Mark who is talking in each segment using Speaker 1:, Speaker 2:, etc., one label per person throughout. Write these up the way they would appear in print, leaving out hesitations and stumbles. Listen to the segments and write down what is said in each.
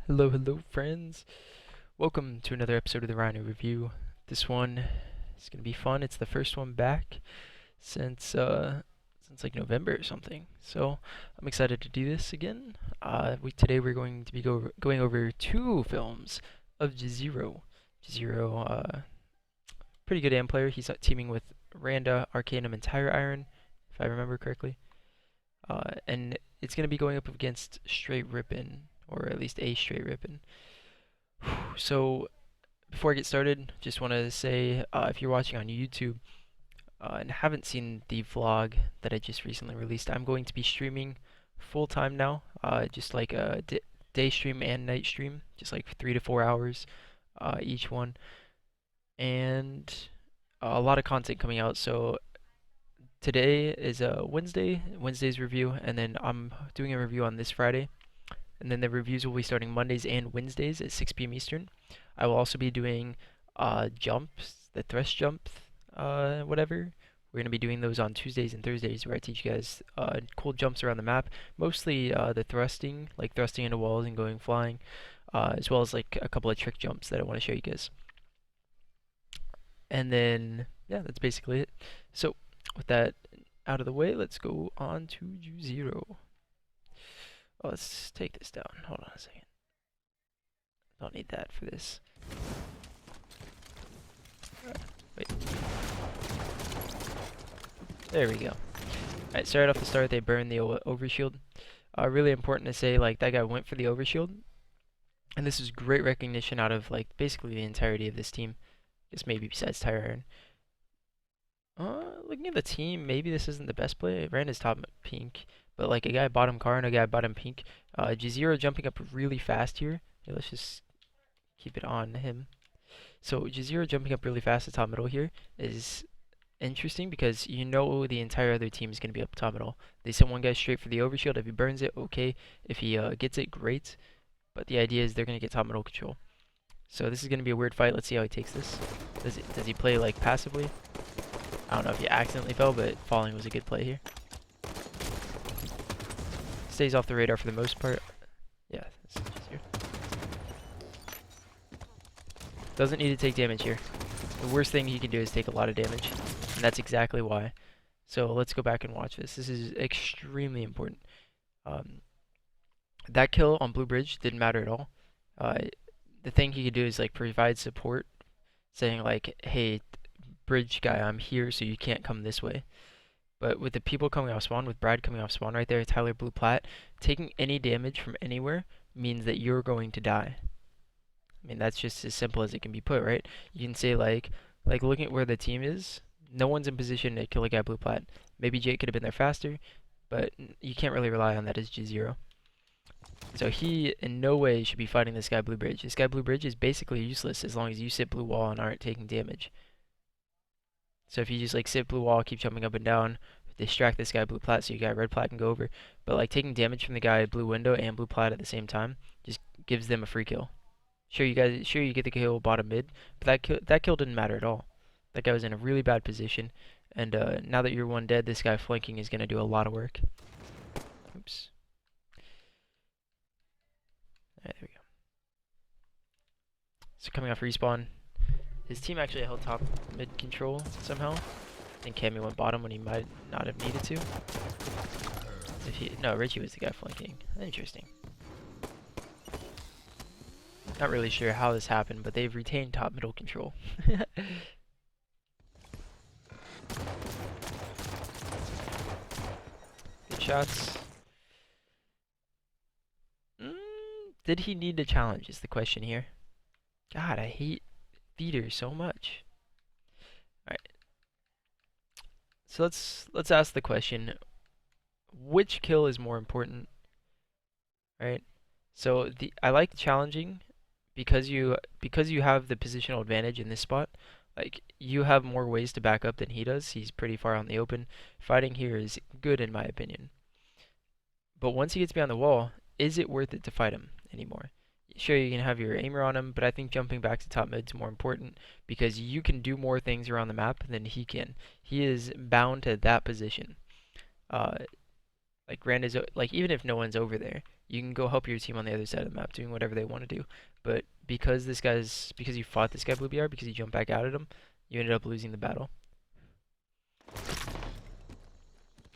Speaker 1: Hello, friends. Welcome to another episode of the RyaNoob review. This one is gonna be fun. It's the first one back since like November or something. So I'm excited to do this again. Today we're going to be going over two films of Juziro. Juziro, pretty good AM player. He's teaming with Randa, Arcanum, and Tire Iron, if I remember correctly. And it's gonna be going up against Straight Rippin', or at least a Straight Rippin'. So, before I get started, just want to say if you're watching on YouTube and haven't seen the vlog that I just recently released, I'm going to be streaming full time now, just like a day stream and night stream, just like 3 to 4 hours each one, and a lot of content coming out. So, today is Wednesday's review, and then I'm doing a review on this Friday. And then the reviews will be starting Mondays and Wednesdays at 6 p.m. Eastern. I will also be doing jumps, the thrust jump, whatever. We're going to be doing those on Tuesdays and Thursdays where I teach you guys cool jumps around the map. Mostly the thrusting, like thrusting into walls and going flying, as well as like a couple of trick jumps that I want to show you guys. And then, yeah, that's basically it. So, with that out of the way, let's go on to Juziro. Oh, let's take this down. Hold on a second. Don't need that for this. Wait. There we go. Alright, started off the start, they burned the overshield. Really important to say, like, that guy went for the overshield. And this is great recognition out of, like, basically the entirety of this team. I guess maybe besides Tire Iron. Looking at the team, maybe this isn't the best play. Randa's top pink, but like a guy bottom car and a guy bottom pink. Juziro jumping up really fast here. Yeah, let's just keep it on him. So Juziro jumping up really fast at top middle here is interesting because you know the entire other team is going to be up top middle. They sent one guy straight for the overshield. If he burns it, okay. If he gets it, great. But the idea is they're going to get top middle control. So this is going to be a weird fight. Let's see how he takes this. Does he play like passively? I don't know if he accidentally fell, but falling was a good play here. Stays off the radar for the most part. Yeah, this is easier. Doesn't need to take damage here. The worst thing he can do is take a lot of damage, and that's exactly why. So let's go back and watch this. This is extremely important. That kill on Blue Bridge didn't matter at all. The thing he could do is like provide support, saying like, "Hey, bridge guy, I'm here, so you can't come this way." But with the people coming off spawn, with Brad coming off spawn right there, Tyler blue plat, taking any damage from anywhere means that you're going to die. I mean, that's just as simple as it can be put, right? You can say like looking at where the team is, no one's in position to kill a guy blue plat. Maybe Jake could have been there faster, but you can't really rely on that as Juziro. So he in no way should be fighting this guy blue bridge. This guy blue bridge is basically useless as long as you sit blue wall and aren't taking damage. So if you just like sit blue wall, keep jumping up and down, distract this guy blue plat so you got red plat can go over. But like taking damage from the guy blue window and blue plat at the same time just gives them a free kill. Sure you get the kill bottom mid, but that kill didn't matter at all. That guy was in a really bad position, and now that you're one dead, this guy flanking is gonna do a lot of work. Oops. Alright, there we go. So coming off respawn, his team actually held top mid control somehow. I think Cammy went bottom when he might not have needed to. No, Richie was the guy flanking. Interesting. Not really sure how this happened, but they've retained top middle control. Good shots. Did he need to challenge is the question here. God, I hate feeders so much. Alright. So let's ask the question, which kill is more important? Right? So I like challenging because you have the positional advantage in this spot. Like you have more ways to back up than he does. He's pretty far on the open. Fighting here is good in my opinion. But once he gets beyond the wall, is it worth it to fight him anymore? Sure, you can have your aimer on him, but I think jumping back to top mid is more important because you can do more things around the map than he can. He is bound to that position. Like like even if no one's over there, you can go help your team on the other side of the map doing whatever they want to do. But because you fought this guy Blue BR, because you jumped back out at him, you ended up losing the battle.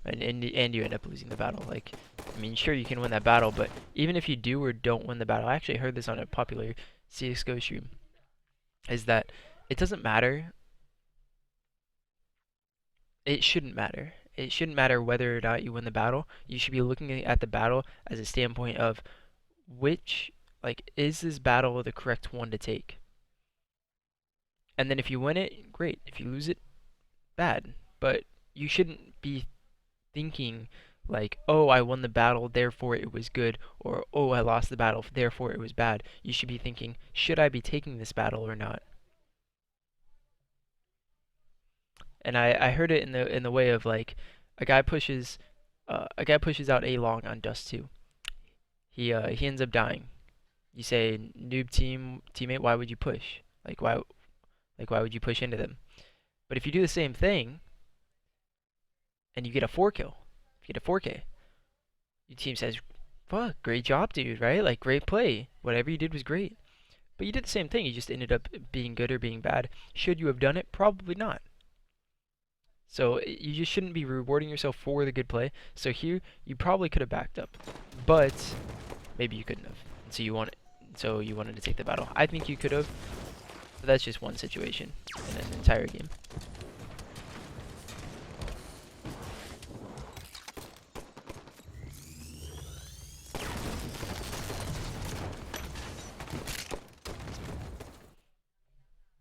Speaker 1: And you end up losing the battle. Like, I mean, sure, you can win that battle, but even if you do or don't win the battle, I actually heard this on a popular CSGO stream, is that it doesn't matter. It shouldn't matter. It shouldn't matter whether or not you win the battle. You should be looking at the battle as a standpoint of like, is this battle the correct one to take? And then if you win it, great. If you lose it, bad. But you shouldn't be thinking like, oh, I won the battle, therefore it was good, or oh, I lost the battle, therefore it was bad. You should be thinking, should I be taking this battle or not? And I heard it in the way of like a guy pushes out A long on Dust 2. He ends up dying. You say, noob teammate, why would you push? Why would you push into them? But if you do the same thing and you get a 4 kill, if you get a 4K, your team says, fuck, great job, dude, right? Like, great play. Whatever you did was great. But you did the same thing. You just ended up being good or being bad. Should you have done it? Probably not. So you just shouldn't be rewarding yourself for the good play. So here, you probably could have backed up, but maybe you couldn't have. So you wanted to take the battle. I think you could have, but that's just one situation in an entire game.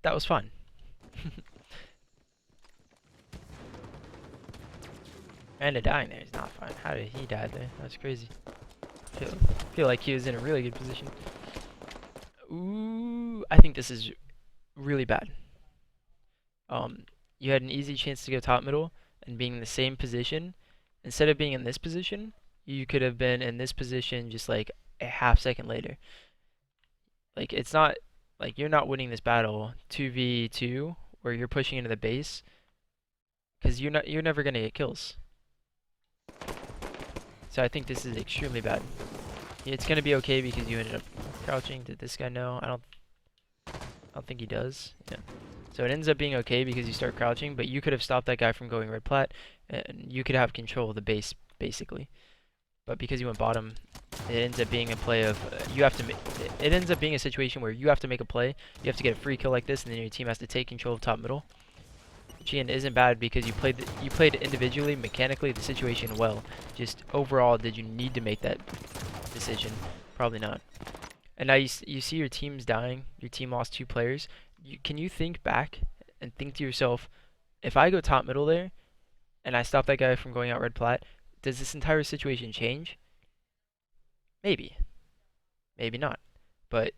Speaker 1: That was fun. And dying there is not fun. How did he die there? That's crazy. Feel like he was in a really good position. Ooh, I think this is really bad. You had an easy chance to go top middle and being in the same position. Instead of being in this position, you could have been in this position just like a half second later. Like, it's not like you're not winning this battle 2v2 where you're pushing into the base, because you're never gonna get kills. So I think this is extremely bad. It's gonna be okay because you ended up crouching. Did this guy know? I don't think he does. Yeah. So it ends up being okay because you start crouching, but you could have stopped that guy from going red plat, and you could have control of the base basically. But because you went bottom, it ends up being a play of it ends up being a situation where you have to make a play. You have to get a free kill like this, and then your team has to take control of top middle. Which again isn't bad because you played individually, mechanically the situation well. Just overall, did you need to make that decision? Probably not. And now you see your team's dying. Your team lost 2 players. Can you think back and think to yourself, if I go top middle there, and I stop that guy from going out red plat, does this entire situation change? Maybe. Maybe not. But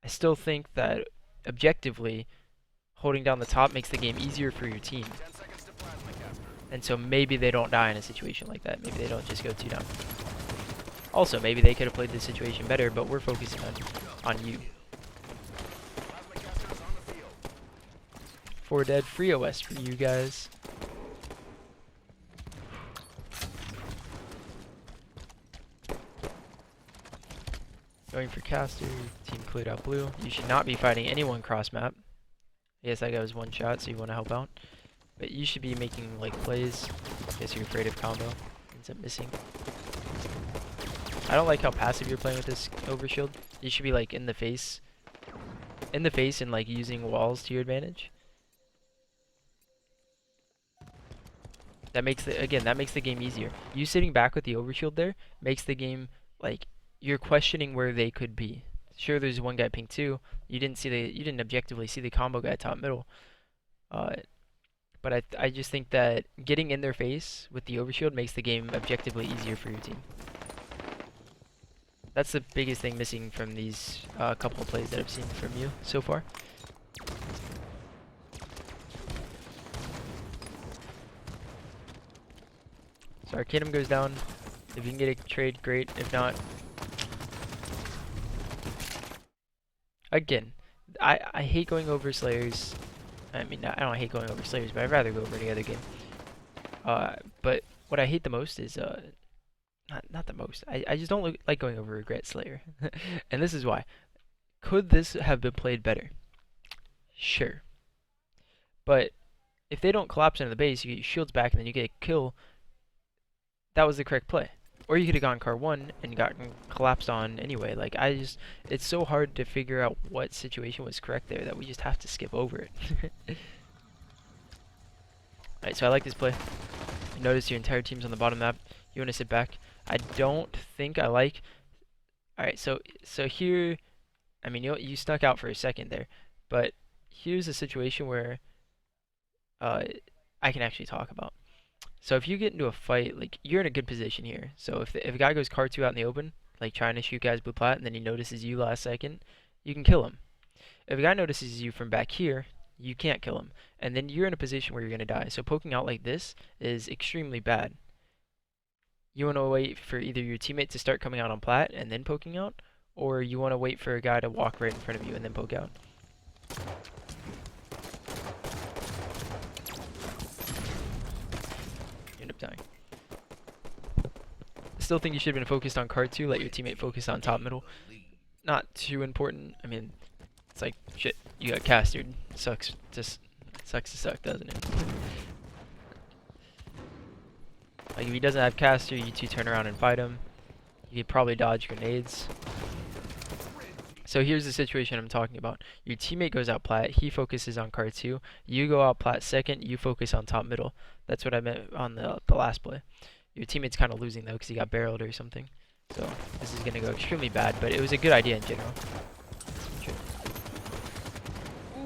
Speaker 1: I still think that objectively, holding down the top makes the game easier for your team. And so maybe they don't die in a situation like that. Maybe they don't just go 2 down. Also, maybe they could have played this situation better, but we're focusing on you. 4 dead, free OS for you guys. Going for caster, team cleared out blue. You should not be fighting anyone cross map. Yes, that guy was 1 shot, so you want to help out. But you should be making like plays. I guess you're afraid of combo. Ends up missing. I don't like how passive you're playing with this overshield. You should be like in the face and like using walls to your advantage. That makes the game easier. You sitting back with the overshield there makes the game like you're questioning where they could be. Sure, there's one guy ping 2. You didn't objectively see the combo guy top middle. But I just think that getting in their face with the overshield makes the game objectively easier for your team. That's the biggest thing missing from these couple of plays that I've seen from you so far. So Arcanum goes down. If you can get a trade, great. If not, again, I hate going over Slayers. I mean, I don't hate going over Slayers, but I'd rather go over any other game. But what I hate the most is not the most. I just don't like going over Regret Slayer. And this is why. Could this have been played better? Sure. But if they don't collapse into the base, you get your shields back and then you get a kill, that was the correct play. Or you could have gone car 1 and gotten collapsed on anyway. Like, it's so hard to figure out what situation was correct there that we just have to skip over it. Alright, so I like this play. You notice your entire team's on the bottom map. You want to sit back. I don't think I like... Alright, so here... I mean, you stuck out for a second there. But here's a situation where I can actually talk about. So if you get into a fight, like, you're in a good position here. So if a guy goes car 2 out in the open, like trying to shoot guys blue plat, and then he notices you last second, you can kill him. If a guy notices you from back here, you can't kill him. And then you're in a position where you're going to die. So poking out like this is extremely bad. You want to wait for either your teammate to start coming out on plat and then poking out, or you want to wait for a guy to walk right in front of you and then poke out. You end up dying. Still think you should have been focused on card 2, let your teammate focus on top middle. Not too important. I mean, it's like, shit, you got cast, dude. Sucks. Just sucks to suck, doesn't it? Like, if he doesn't have caster, you two turn around and fight him. You could probably dodge grenades. So here's the situation I'm talking about. Your teammate goes out plat, he focuses on card 2. You go out plat second, you focus on top middle. That's what I meant on the last play. Your teammate's kind of losing though because he got barreled or something. So this is going to go extremely bad, but it was a good idea in general.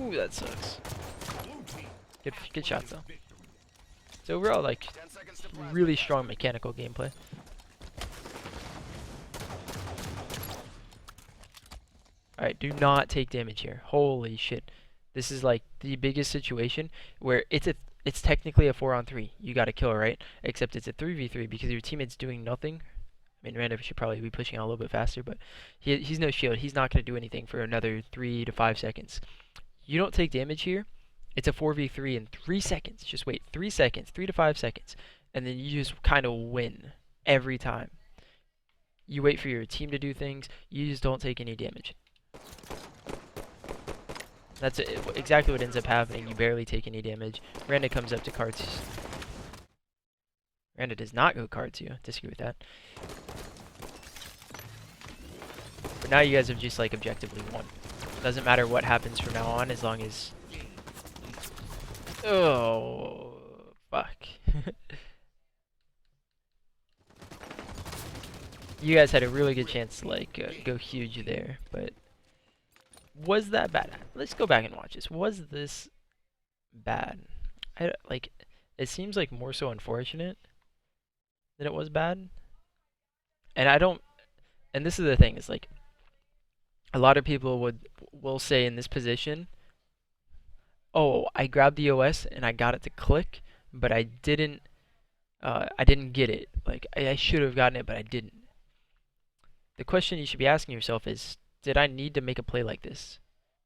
Speaker 1: Ooh, that sucks. Good shots though. So overall, like, really strong mechanical gameplay. Alright, do not take damage here. Holy shit. This is like the biggest situation where it's technically a 4-on-3. You gotta kill, right? Except it's a 3v3 because your teammate's doing nothing. I mean, Random should probably be pushing out a little bit faster, but he's no shield. He's not gonna do anything for another 3 to 5 seconds. You don't take damage here. It's a 4v3 in 3 seconds. Just wait 3 seconds, 3 to 5 seconds, and then you just kind of win every time. You wait for your team to do things. You just don't take any damage. That's exactly what ends up happening. You barely take any damage. Randa comes up to card 2. Randa does not go card 2. Disagree with that. But now you guys have just like objectively won. Doesn't matter what happens from now on as long as... Oh, fuck. You guys had a really good chance to like go huge there, but was that bad? Let's go back and watch this. Was this bad? It seems like more so unfortunate than it was bad. And and this is the thing, is like a lot of people will say in this position, oh, I grabbed the OS and I got it to click, but I didn't get it. Like I should have gotten it, but I didn't. The question you should be asking yourself is, did I need to make a play like this?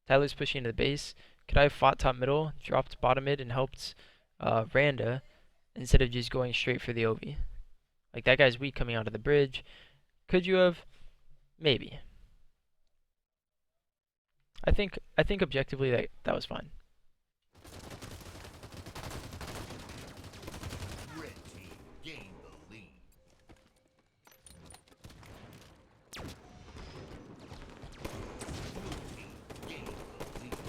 Speaker 1: Tyler's pushing into the base. Could I have fought top middle, dropped bottom mid, and helped Randa instead of just going straight for the OV? Like, that guy's weak coming onto the bridge. Could you have? Maybe. I think objectively that was fine.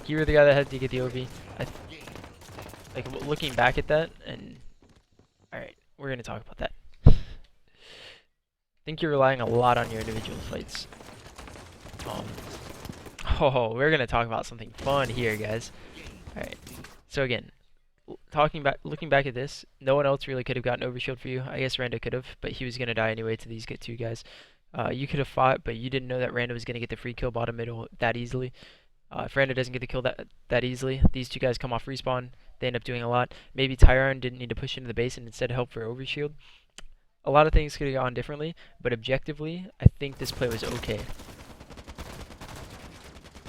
Speaker 1: You were the guy that had to get the OV. Like, looking back at that, and alright, we're gonna talk about that. I think you're relying a lot on your individual fights. Oh, we're gonna talk about something fun here, guys. Alright, so again, looking back at this, no one else really could have gotten overshield for you. I guess Randa could have, but he was gonna die anyway to these two guys. You could have fought, but you didn't know that Randa was gonna get the free kill bottom middle that easily. If Randa doesn't get the kill that easily, these two guys come off respawn. They end up doing a lot. Maybe Tyron didn't need to push into the base and instead help for overshield. A lot of things could have gone differently, but objectively, I think this play was okay.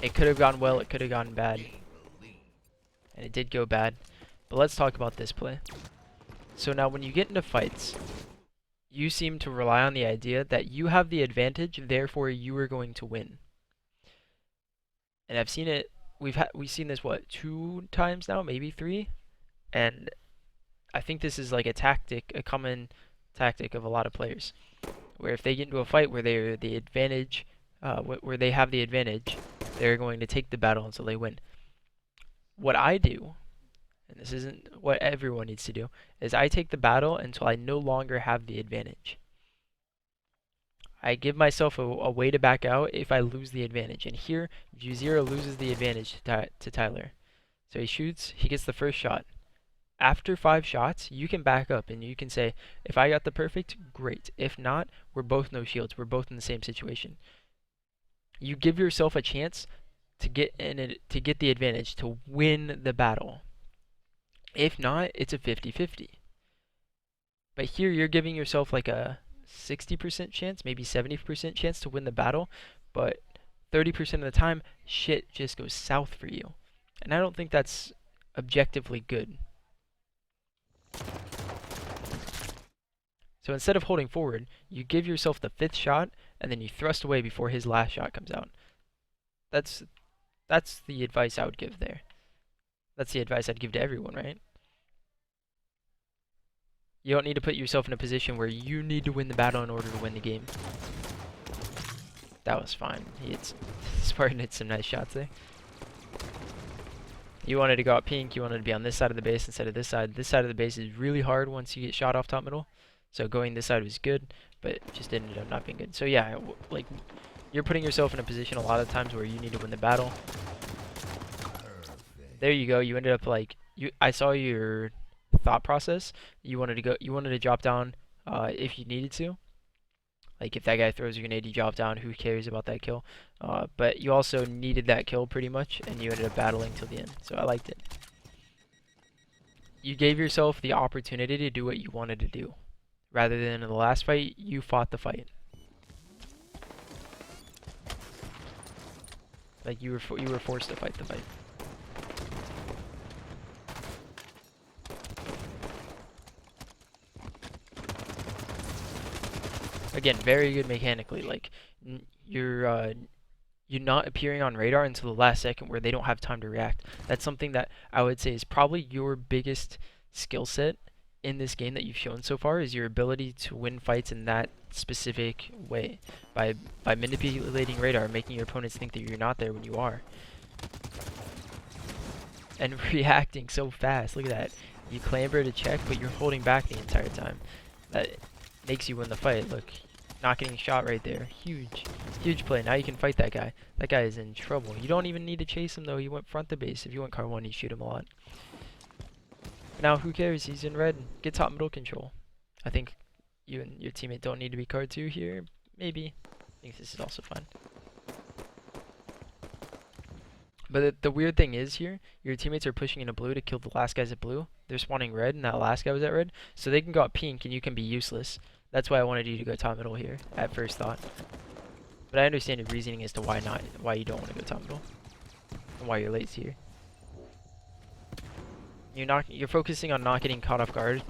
Speaker 1: It could have gone well, it could have gone bad. And it did go bad. But let's talk about this play. So now when you get into fights, you seem to rely on the idea that you have the advantage, therefore you are going to win. And I've seen it. We've seen this what 2 times now, maybe 3, and I think this is like a common tactic of a lot of players, where if they get into a fight where they're the advantage, where they have the advantage, they're going to take the battle until they win. What I do, and this isn't what everyone needs to do, is I take the battle until I no longer have the advantage. I give myself a way to back out if I lose the advantage. And here, Juziro loses the advantage to Tyler. So he shoots, he gets the first shot. After 5 shots, you can back up and you can say, if I got the perfect, great. If not, we're both no shields. We're both in the same situation. You give yourself a chance to get the advantage, to win the battle. If not, it's a 50-50. But here you're giving yourself like a 60% chance, maybe 70% chance to win the battle, but 30% of the time, shit just goes south for you. And I don't think that's objectively good. So instead of holding forward, you give yourself the 5th shot, and then you thrust away before his last shot comes out. That's the advice I would give there. That's the advice I'd give to everyone, right? You don't need to put yourself in a position where you need to win the battle in order to win the game. That was fine. Spartan hit some nice shots there. You wanted to go out pink, you wanted to be on this side of the base instead of this side. This side of the base is really hard once you get shot off top middle. So going this side was good, but it just ended up not being good. So yeah, like, you're putting yourself in a position a lot of times where you need to win the battle. There you go. You ended up like, I saw your thought process. You wanted to drop down if you needed to. Like if that guy throws a grenade, you drop down. Who cares about that kill? But you also needed that kill pretty much, and you ended up battling till the end. So I liked it. You gave yourself the opportunity to do what you wanted to do, rather than in the last fight you fought the fight. Like you were forced to fight the fight. Again, very good mechanically. Like you're not appearing on radar until the last second where they don't have time to react. That's something that I would say is probably your biggest skill set in this game that you've shown so far, is your ability to win fights in that specific way by manipulating radar, making your opponents think that you're not there when you are, and reacting so fast. Look at that. You clamber to check, but you're holding back the entire time. That makes you win the fight. Look, not getting shot right there. Huge play. Now you can fight that guy. That guy is in trouble. You don't even need to chase him though. He went front to base. If you went car 1, you shoot him a lot. Now who cares? He's in red. Get top middle control. I think you and your teammate don't need to be card 2 here. Maybe. I think this is also fine. But the weird thing is here, your teammates are pushing into blue to kill the last guys at blue. They're spawning red, and that last guy was at red. So they can go out pink, and you can be useless. That's why I wanted you to go top middle here, at first thought. But I understand your reasoning as to why you don't want to go top middle, and why you're late here. You're focusing on not getting caught off guard.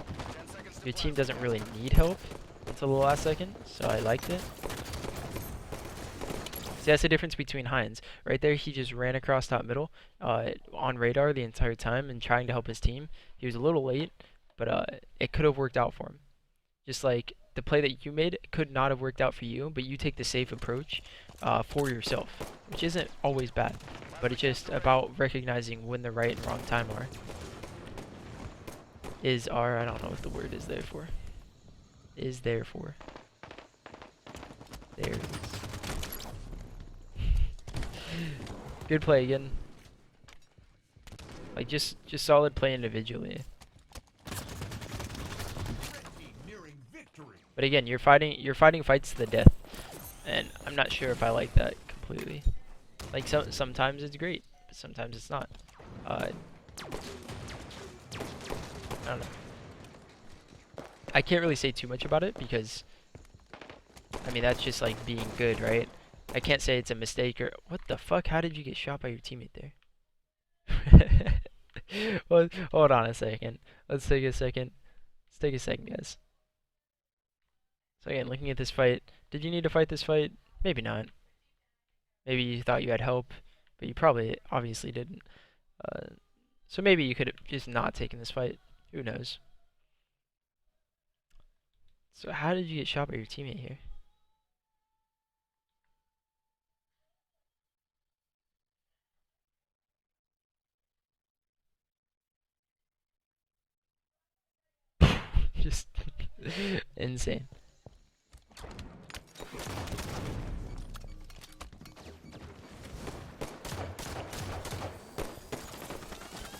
Speaker 1: Your team doesn't really need help until the last second, so I liked it. See, that's the difference between Heinz. Right there, he just ran across top middle on radar the entire time and trying to help his team. He was a little late, but it could have worked out for him. Just like the play that you made could not have worked out for you, but you take the safe approach for yourself, which isn't always bad, but it's just about recognizing when the right and wrong time are. I don't know what the word is there for. There it is. Good play again. Like just solid play individually. But again, you're fighting fights to the death, and I'm not sure if I like that completely. Like sometimes it's great, but sometimes it's not. I don't know. I can't really say too much about it because, I mean, that's just like being good, right? I can't say it's a mistake or what the fuck. How did you get shot by your teammate there? Well, hold on a second. Let's take a second. Let's take a second, guys. So again, looking at this fight, did you need to fight this fight? Maybe not. Maybe you thought you had help, but you probably obviously didn't. Uh, so maybe you could have just not taken this fight. Who knows? So how did you get shot by your teammate here? Just insane.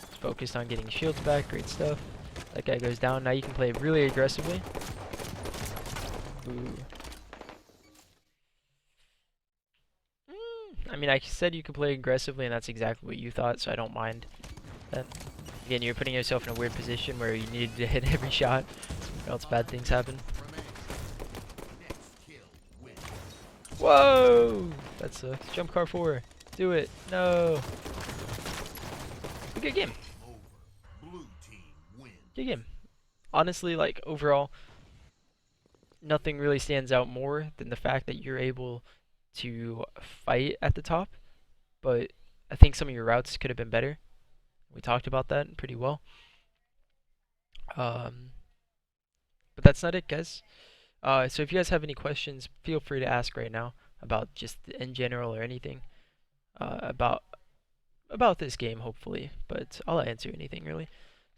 Speaker 1: Just focused on getting shields back. Great stuff. That guy goes down. Now you can play really aggressively. Ooh. I mean, I said you could play aggressively, and that's exactly what you thought, so I don't mind that. Again, you're putting yourself in a weird position where you needed to hit every shot, or else bad things happen. Whoa! That sucks. Jump car 4. Do it. No. Good game. Good game. Honestly, like, overall, nothing really stands out more than the fact that you're able to fight at the top, but I think some of your routes could have been better. We talked about that pretty well. Um, but that's not it, guys. So if you guys have any questions, feel free to ask right now about just in general or anything about this game, hopefully. But I'll answer anything really.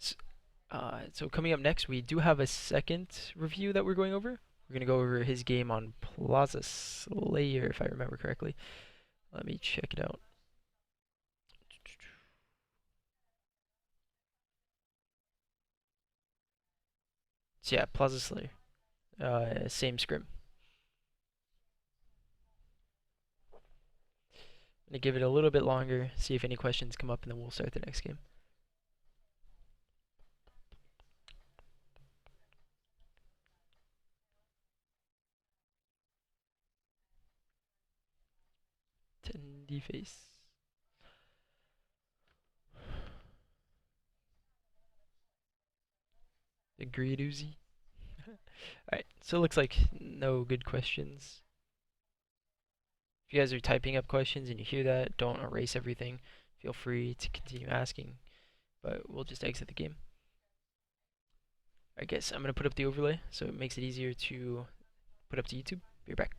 Speaker 1: So coming up next, we do have a second review that we're going over. We're gonna go over his game on Plaza Slayer, if I remember correctly. Let me check it out. So yeah, Plaza Slayer. Same scrim. I'm gonna give it a little bit longer, see if any questions come up, and then we'll start the next game. Tendy face. Agreed, Uzi. Alright, so it looks like no good questions. If you guys are typing up questions and you hear that, don't erase everything. Feel free to continue asking, but we'll just exit the game. I guess I'm going to put up the overlay so it makes it easier to put up to YouTube. Be right back.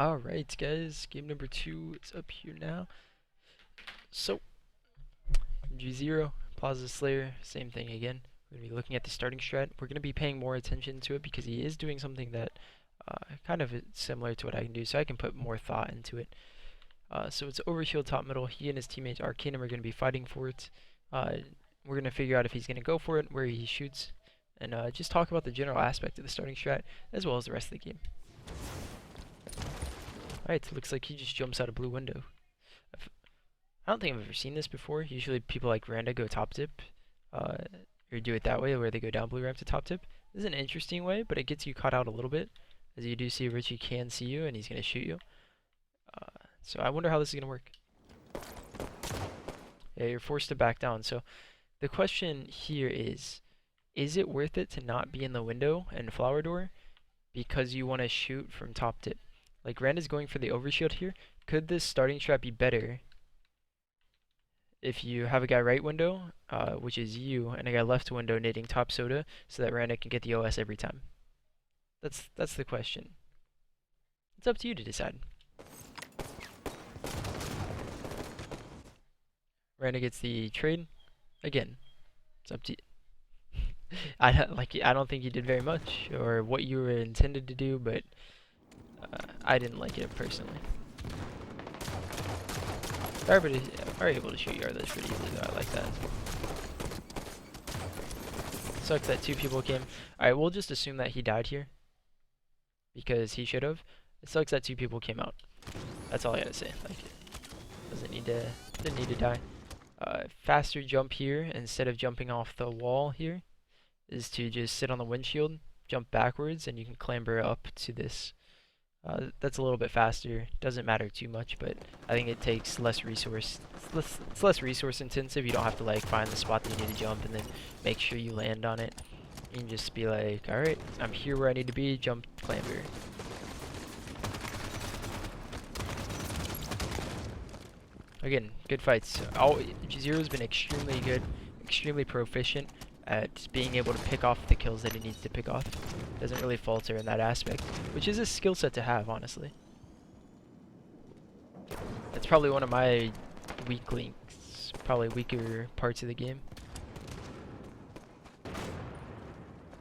Speaker 1: Alright, guys, game number 2 is up here now. So, Juziro, Plaza Slayer, same thing again. We're going to be looking at the starting strat. We're going to be paying more attention to it because he is doing something that kind of is similar to what I can do, so I can put more thought into it. So it's overshield top middle. He and his teammate Arcanum are going to be fighting for it. We're going to figure out if he's going to go for it, where he shoots, and just talk about the general aspect of the starting strat as well as the rest of the game. Alright, so looks like he just jumps out a blue window. I don't think I've ever seen this before. Usually people like Randa go top tip, or do it that way where they go down blue ramp to top tip. This is an interesting way, but it gets you caught out a little bit, as you do see Richie can see you and he's going to shoot you. So I wonder how this is going to work. Yeah, you're forced to back down. So the question here is it worth it to not be in the window and flower door because you want to shoot from top tip? Like Randa's going for the overshield here. Could this starting strat be better if you have a guy right window, which is you, and a guy left window nading top soda so that Randa can get the OS every time? That's the question. It's up to you to decide. Randa gets the trade. Again, it's up to you. I don't think you did very much or what you were intended to do, but I didn't like it personally. Everybody are able to shoot yard that's pretty easily though. I like that. Sucks that 2 people came. Alright, we'll just assume that he died here because he should have. It sucks that 2 people came out. That's all I gotta say. Like, didn't need to die. Faster jump here instead of jumping off the wall here is to just sit on the windshield, jump backwards, and you can clamber up to this. That's a little bit faster. Doesn't matter too much, but I think it takes less resource. It's less resource intensive. You don't have to like find the spot that you need to jump and then make sure you land on it. You can just be like, all right, I'm here where I need to be. Jump, clamber. Again, good fights. Juziro's been extremely good, extremely proficient at being able to pick off the kills that he needs to pick off. Doesn't really falter in that aspect, which is a skill set to have, honestly. It's probably one of my weak links, probably weaker parts of the game.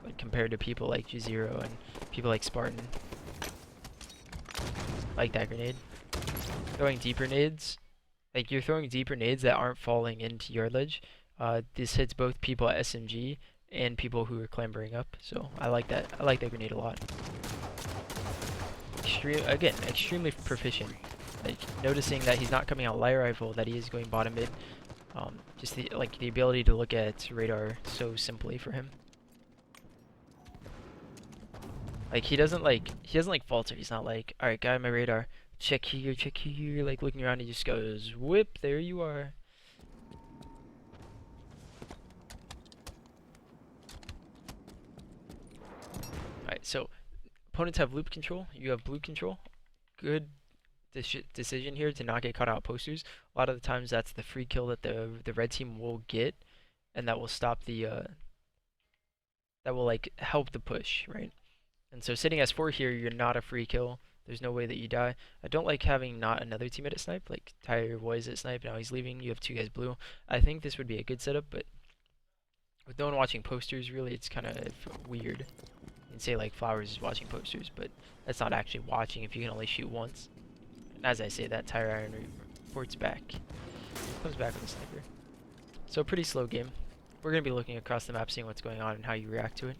Speaker 1: Like compared to people like Juziro and people like Spartan. Like that grenade. Throwing deeper nades. Like, you're throwing deeper nades that aren't falling into yard ledge. This hits both people at SMG and people who are clambering up. So I like that. I like that grenade a lot. Extremely proficient. Like, noticing that he's not coming out light rifle, that he is going bottom mid. Just the ability to look at radar so simply for him. Like he doesn't falter. He's not like, all right, guy on my radar. Check here, like looking around, he just goes, whip, there you are. Alright, so opponents have loop control, you have blue control. Good decision here to not get caught out posters. A lot of the times that's the free kill that the red team will get, and that will stop the that will like help the push, right? And so sitting S4 here, you're not a free kill. There's no way that you die. I don't like having not another teammate at snipe, like Tyre was at snipe, now he's leaving, you have 2 guys blue. I think this would be a good setup, but with no one watching posters, really, it's kind of weird. You can say like Flowers is watching posters, but that's not actually watching if you can only shoot once. And as I say that, Tyre Iron reports back. Comes back with a sniper. So pretty slow game. We're going to be looking across the map, seeing what's going on and how you react to it.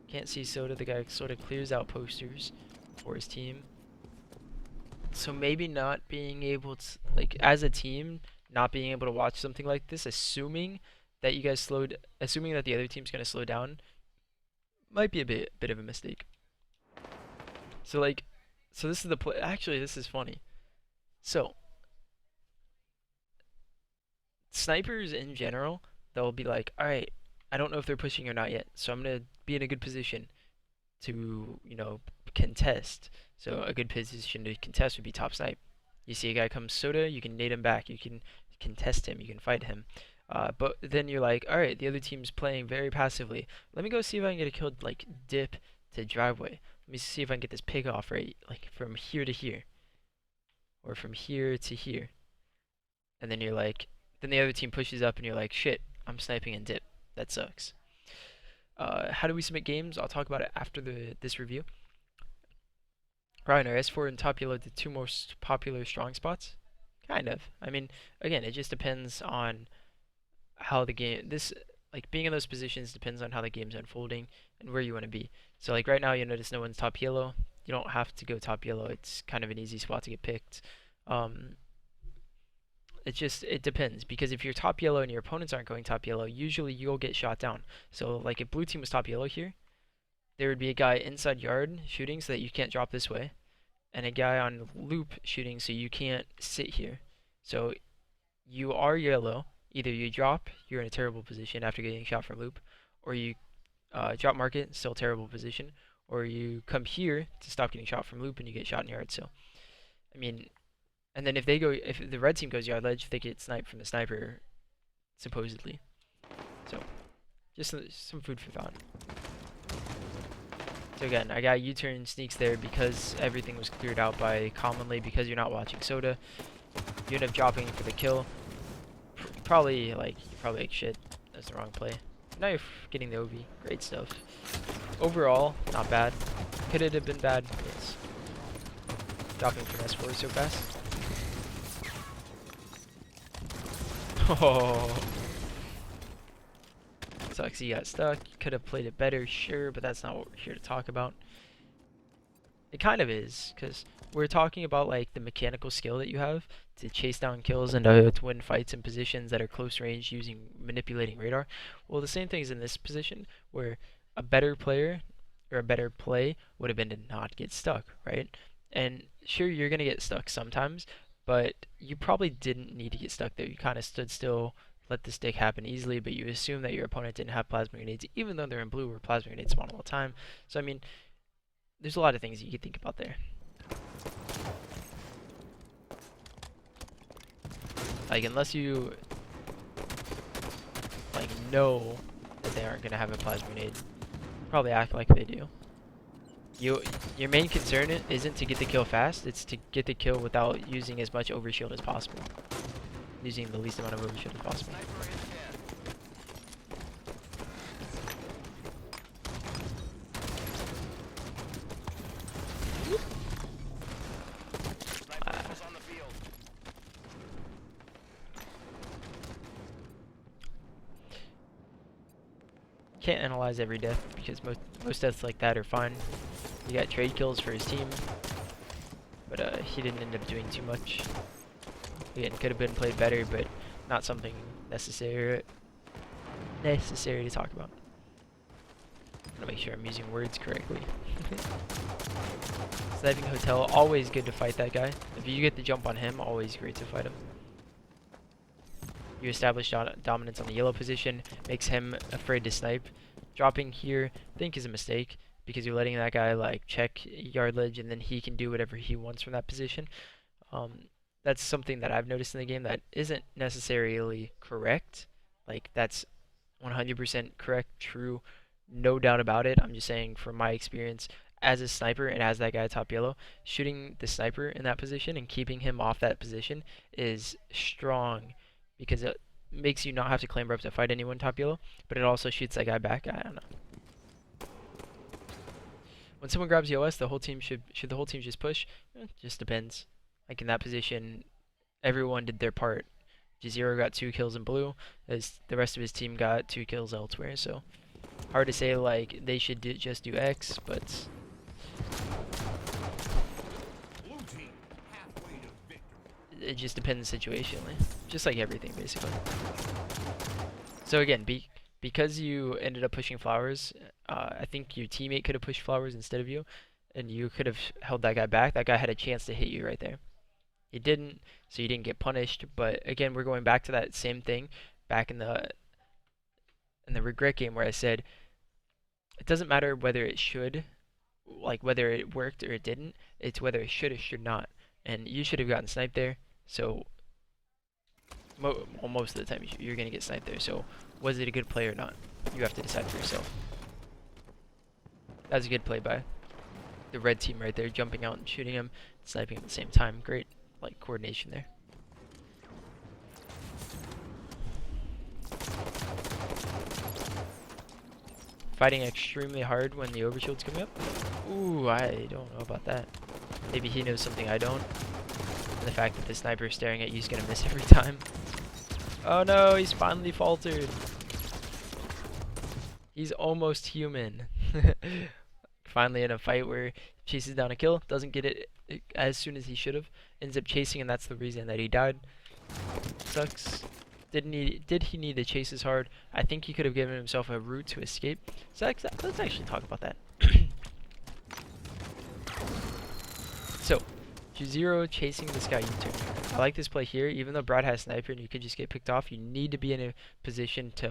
Speaker 1: Can't see Soda. The guy sort of clears out posters for his team. So maybe not being able to, like, as a team, not being able to watch something like this, assuming that you guys assuming that the other team's going to slow down, might be a bit of a mistake. So this is the play. Actually, this is funny. So snipers in general, they'll be like, all right, I don't know if they're pushing or not yet, so I'm going to be in a good position to, you know, contest. So a good position to contest would be top snipe. You see a guy come soda, you can nade him back, you can contest him, you can fight him. But then you're like, alright, the other team's playing very passively. Let me go see if I can get a kill, like, dip to driveway. Let me see if I can get this pick off right, like from here to here, or from here to here. And then you're like, then the other team pushes up, and you're like, shit, I'm sniping and dip. That sucks. How do we submit games? I'll talk about it after this review. Ryan, are S4 and top yellow the two most popular strong spots? Kind of. I mean, again, it just depends on how the game, like being in those positions depends on how the game's unfolding and where you want to be. So like right now, you notice no one's top yellow. You don't have to go top yellow. It's kind of an easy spot to get picked. It depends, because if you're top yellow and your opponents aren't going top yellow, usually you'll get shot down. So like if blue team was top yellow here, there would be a guy inside yard shooting so that you can't drop this way, and a guy on loop shooting so you can't sit here. So you are yellow. Either you drop, you're in a terrible position after getting shot from loop, or you drop market, still terrible position, or you come here to stop getting shot from loop and you get shot in yard. So, I mean, and then if the red team goes yard ledge, they get sniped from the sniper, supposedly. So, just some food for thought. So again, I got U-turn sneaks there because everything was cleared out by commonly, because you're not watching Soda. You end up dropping for the kill. You're probably like shit, that's the wrong play. Now you're getting the OV. Great stuff. Overall, not bad. Could it have been bad? Yes. Dropping from S4 so fast. Oh. Sucks he got stuck. You could have played it better, sure, but that's not what we're here to talk about. It kind of is, because we're talking about like the mechanical skill that you have to chase down kills and to win fights in positions that are close range using manipulating radar. Well, the same thing is in this position, where a better player or a better play would have been to not get stuck, right? And sure, you're gonna get stuck sometimes, but you probably didn't need to get stuck there. You kind of stood still, let the stick happen easily, but you assume that your opponent didn't have plasma grenades, even though they're in blue where plasma grenades spawn all the time. So I mean, there's a lot of things you could think about there. Like, unless you like know that they aren't gonna have a plasma grenade, probably act like they do. Your main concern isn't to get the kill fast, it's to get the kill without using as much overshield as possible. Using the least amount of overshield as possible. Can't analyze every death because most deaths like that are fine. He got trade kills for his team, but he didn't end up doing too much. Again, could have been played better, but not something necessary to talk about. I'm gonna make sure I'm using words correctly. Sniping Hotel, always good to fight that guy. If you get the jump on him, always great to fight him. You establish dominance on the yellow position, makes him afraid to snipe. Dropping here, I think, is a mistake, because you're letting that guy like check yard ledge and then he can do whatever he wants from that position. That's something that I've noticed in the game that isn't necessarily correct. Like, that's 100% correct, true, no doubt about it. I'm just saying from my experience as a sniper and as that guy top yellow, shooting the sniper in that position and keeping him off that position is strong, because it makes you not have to clamber up to fight anyone top yellow, but it also shoots that guy back. I don't know. When someone grabs EOS, the whole team should the whole team just push? Just depends. Like in that position, everyone did their part. Juziro got 2 kills in blue, as the rest of his team got 2 kills elsewhere. So hard to say like they should just do X, but it just depends situationally, just like everything basically. So again, because you ended up pushing flowers, I think your teammate could have pushed flowers instead of you, and you could have held that guy back. That guy had a chance to hit you right there. He didn't, so you didn't get punished. But again, we're going back to that same thing back in the regret game where I said it doesn't matter whether it should, like whether it worked or it didn't. It's whether it should or should not. And you should have gotten sniped there. So well, most of the time you're gonna get sniped there. So was it a good play or not? You have to decide for yourself. That was a good play by the red team right there, jumping out and shooting him, sniping at the same time. Great, like, coordination there. Fighting extremely hard when the overshield's coming up. Ooh, I don't know about that. Maybe he knows something I don't. And the fact that the sniper is staring at you is gonna miss every time. Oh no, he's finally faltered. He's almost human. Finally in a fight where he chases down a kill, doesn't get it as soon as he should have, ends up chasing, and that's the reason that he died. Sucks. Did he need to chase as hard? I think he could have given himself a route to escape. So let's actually talk about that. So, Juziro chasing this guy U-turn. I like this play here. Even though Brad has sniper and you could just get picked off, you need to be in a position to